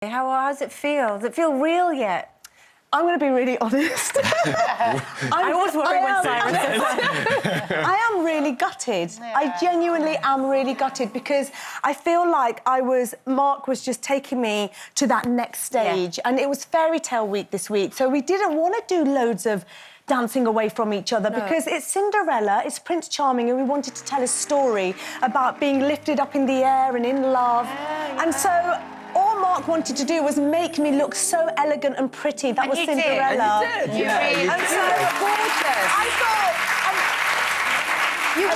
How's it feel? Does it feel real yet? I'm going to be really honest. I always worry when Saira says that. I am really gutted. Yeah. I genuinely am really gutted because I feel like Mark was just taking me to that next stage. Yeah. And it was fairy tale week this week, so we didn't want to do loads of dancing away from each other because it's Cinderella, it's Prince Charming, and we wanted to tell a story about being lifted up in the air and in love. Yeah. And so all Mark wanted to do was make me look so elegant and pretty. That was Cinderella. And you did. And so gorgeous. I thought,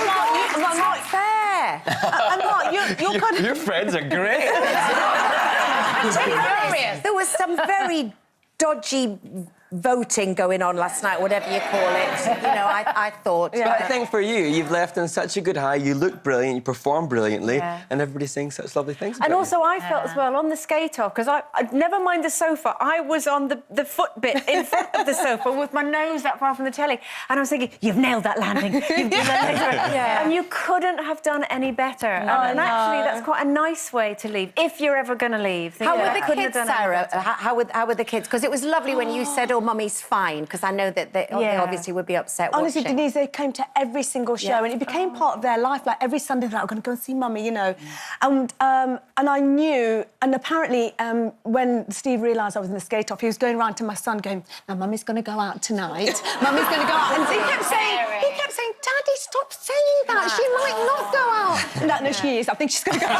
Mark, not fair. And Mark, your friends are great. There was some very dodgy voting going on last night, whatever you call it. You know, I thought. Yeah. But I think for you, you've left on such a good high. You look brilliant, you perform brilliantly, and everybody's saying such lovely things about you. And also, I felt as well on the skate-off, because I never mind the sofa. I was on the foot bit in front of the sofa with my nose that far from the telly, and I was thinking, "You've nailed that landing. You've nailed it." And you couldn't have done any better. And actually, that's quite a nice way to leave if you're ever going to leave. How were the kids, Saira? How were the kids? Because it was lovely when you said, "Oh, Mummy's fine," because I know that they obviously would be upset. Honestly, watching. Denise, they came to every single show, and it became part of their life. Like every Sunday, they're like, "I'm going to go and see Mummy," you know. And I knew, and apparently, when Steve realised I was in the skate off, he was going around to my son, going, "Now, Mummy's going to go out tonight. Mummy's going to go out," and he kept saying, "Daddy, stop saying that. She might not go out." No, she is. I think she's going to go out.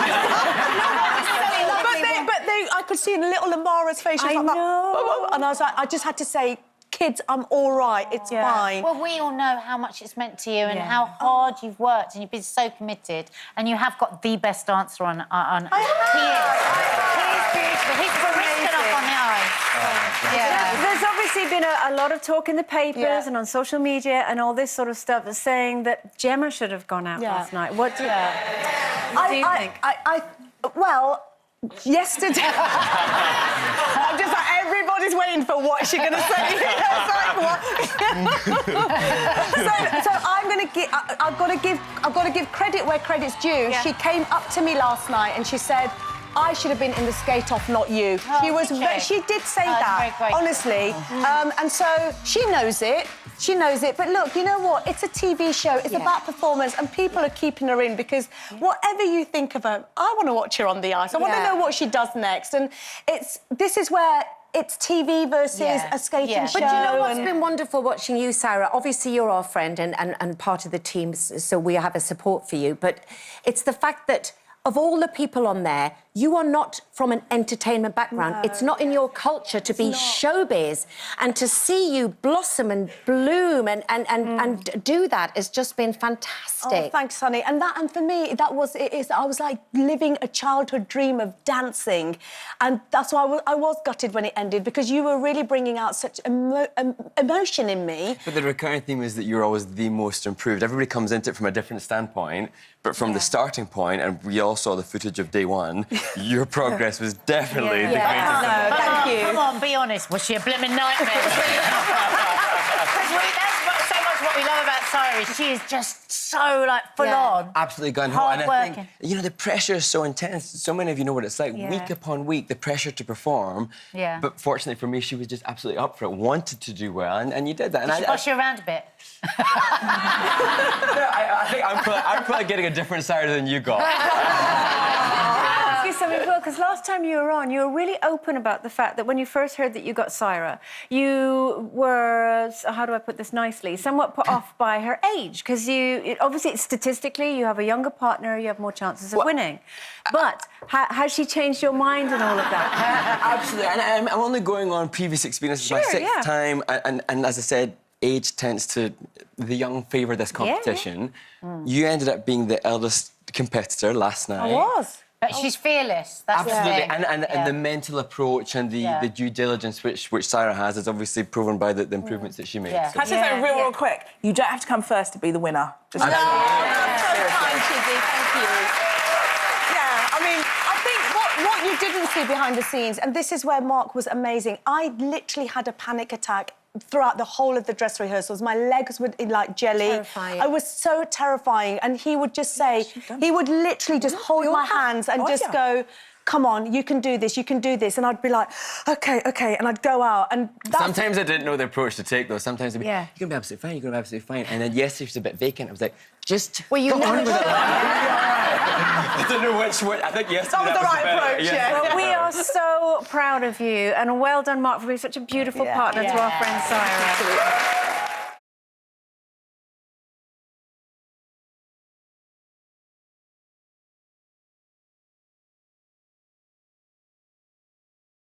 But I could see in little Amara's face. She was like, know. And I was like, I just had to say, "Kids, I'm all right. It's fine." Well, we all know how much it's meant to you and how hard you've worked, and you've been so committed, and you have got the best dancer on. He is beautiful. He's written up on the eye. There's obviously been a lot of talk in the papers and on social media and all this sort of stuff saying that Gemma should have gone out last night. What do you think? Well, yesterday... I'm just like, everybody's waiting for what she's going to say. It's like, what? so I've got to give credit where credit's due. Yeah. She came up to me last night and she said, "I should have been in the skate off, not you." She did say that, honestly. And so she knows it. She knows it. But look, you know what? It's a TV show. It's about performance, and people are keeping her in because whatever you think of her, I want to watch her on the ice. I want to know what she does next. And this is where it's TV versus a skating show. But you know what's been wonderful watching you, Saira? Obviously, you're our friend and part of the team, so we have a support for you. But it's the fact that of all the people on there, you are not from an entertainment background. No. It's not in your culture to be showbiz. And to see you blossom and bloom and do that has just been fantastic. Oh, thanks, honey. And for me, I was like living a childhood dream of dancing. And that's why I was gutted when it ended, because you were really bringing out such emotion in me. But the recurring theme is that you're always the most improved. Everybody comes into it from a different standpoint, but from the starting point, and we all saw the footage of day one, your progress was definitely the greatest. No, thank you. Come on, be honest. Was she a blimmin' nightmare? That's so much what we love about Saira. She is just so, like, full on. Absolutely gun ho. And I think, you know, the pressure is so intense. So many of you know what it's like. Week upon week, the pressure to perform. Yeah. But fortunately for me, she was just absolutely up for it, wanted to do well, and you did that. And did she push you around a bit? I think I'm probably getting a different Saira than you got. Ask you something, well, because last time you were on, you were really open about the fact that when you first heard that you got Saira, you were, how do I put this nicely, somewhat put off by her age, because obviously statistically you have a younger partner, you have more chances of winning. But has she changed your mind and all of that? Absolutely, and I'm only going on previous experiences. My sixth time, and as I said, age tends to... The young favour this competition. You ended up being the eldest competitor last night. I was. But she's fearless. That's absolutely, and the mental approach and the due diligence which Saira has is obviously proven by the improvements that she made. Can I say something real quick? You don't have to come first to be the winner. Just that's so kind, Chizzy. Thank you. Yeah, I mean, I think what you didn't see behind the scenes, and this is where Mark was amazing, I literally had a panic attack throughout the whole of the dress rehearsals. My legs were like jelly. Terrifying. I was so terrifying. And he would just say, he would literally just hold my hands and just go, come on, you can do this, you can do this. And I'd be like, OK, OK, and I'd go out. And sometimes I didn't know the approach to take, though. Sometimes I'd be, you're going to be absolutely fine, you're going to be absolutely fine. And then yesterday was a bit vacant. I was like, just Well, you go never on with it. should. I don't know which one. I think yesterday That was the right better. approach, yeah. Well, we are so proud of you, and well done, Mark, for being such a beautiful partner to our friend Saira.